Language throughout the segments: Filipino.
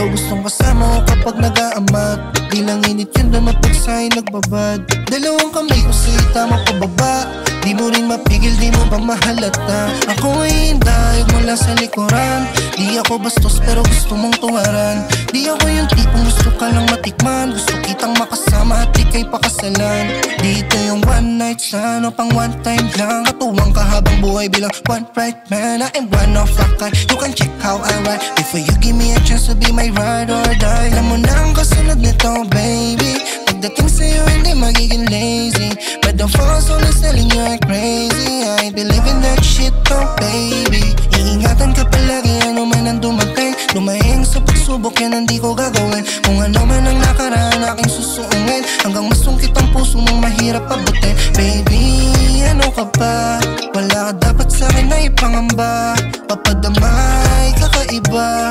Ikaw gustong kasama ko kapag nag-aamat. Di lang init yun dumapag sa'yo nagbabad. Dalawang kamay ko sa'yo tamang pababa. Di mo rin mapigil, di mo ba mahalata? Ako ay hindayog mula sa likuran. Di ako bastos pero gusto mong tuwaran. Di ako yung tipong gusto ka lang matikman. Gusto kitang makasama at ika'y pakasalan. Dito yung one night stand o pang one time lang. Katuwang ka habang buhay bilang one right man. I am one of a kind, you can check how I ride. Before you give me a chance to be my ride or die. Alam mo na ang kasunod nito baby. Pagdating sa'yo hindi magiging lazy. But the false one is telling you I'm crazy. I believe in that shit oh baby. Iingatan ka palagi ano man ang dumating. Lumahing sa pagsubok yan hindi ko gagawin. Kung ano man ang nakaraan aking susuungin. Hanggang masungkit ang puso mong mahirap abutin. Baby, ano ka ba? Wala ka dapat sa'kin na ipangamba. Papadamay, kakaiba.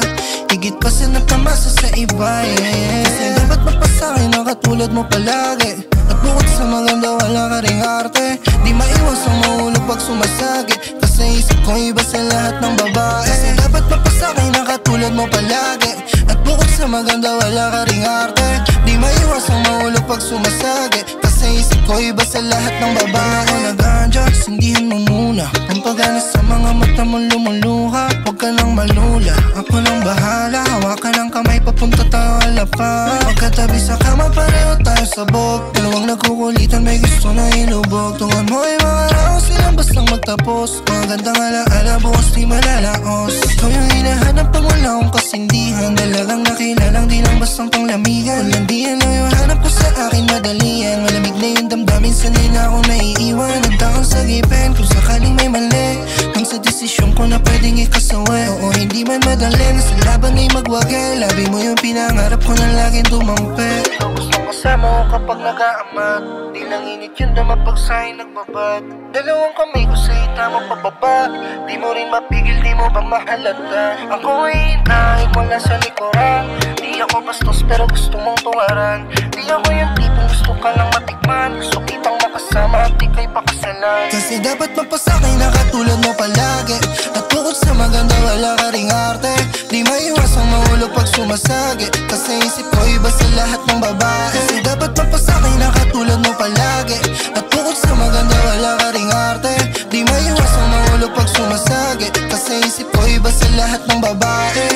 Higit pa sa nagkamasa sa iba, yeah. Kasi dapat mapasa'kin ang katulad mo palagi. At bukod sa maganda wala ka ring arte. Di maiwas ang mahulog pag sumasagi. Kasi isip ko iba sa lahat ng babae. Kasi dapat mapasa'kin ang katulad mo palagi. At bukod sa maganda wala ka ring arte. Di maiwas ang mahulog pag sumasagi. Kasi isip ko iba sa lahat ng babae. Ako nag-anja, sindihan mo muna. Pampagana sa mga mata mo lumuluha. Huwag ka nang malula, ako nang bahala. Hawakan ang kamay, papunta tayo alapa. Magkatabi sa kama, pareho tayo sabog. Dalawang nagkukulitan, may gusto na ilubog. Tungan mo ay mga raos, silang bastang magtapos. Mga gandang alaala, bukas di malalaos. Ikaw yung hinahanap pag wala akong kasindihan. Dalagang nakilalang, di lang bastang panglamigan. Kulandian lang yung hanap ko sa akin, madalian. Malamig na yung damdamin, sanay na akong naiiwan. Nagdakang sa gipen, kung sakaling may mali. Nang sa desisyon ko na pwedeng ikasawi. Oo, hindi man madali, nasa laban ay magwagi. Labi mo yung pinangarap ko na laging dumampi. Ikaw gustong kasama ko kapag nag-aamat. Di lang init yun dumapag sa'yo nagbabad. Dalawang kamay ko sa'yo tamang pababa. Di mo rin mapigil, di mo ba mahalata? Ako ay hintayog mula sa likuran. Di ako bastos pero gusto mong tuwaran. Di ako yung tipong gusto ka lang matikman. Gusto kitang makasama at ika'y pakasalan. Kasi dapat mapasakay na katulad mo palagi. At bukod sa maganda wala ka ring arte. Di maiwas ang mahulog pag sumasagi. Kasi isip ko iba sa lahat ng babae. Kasi dapat mapasakay na katulad mo palagi. At bukod sa maganda wala ka ring arte. Di maiwas ang mahulog pag sumasagi. Kasi isip ko iba sa lahat ng babae.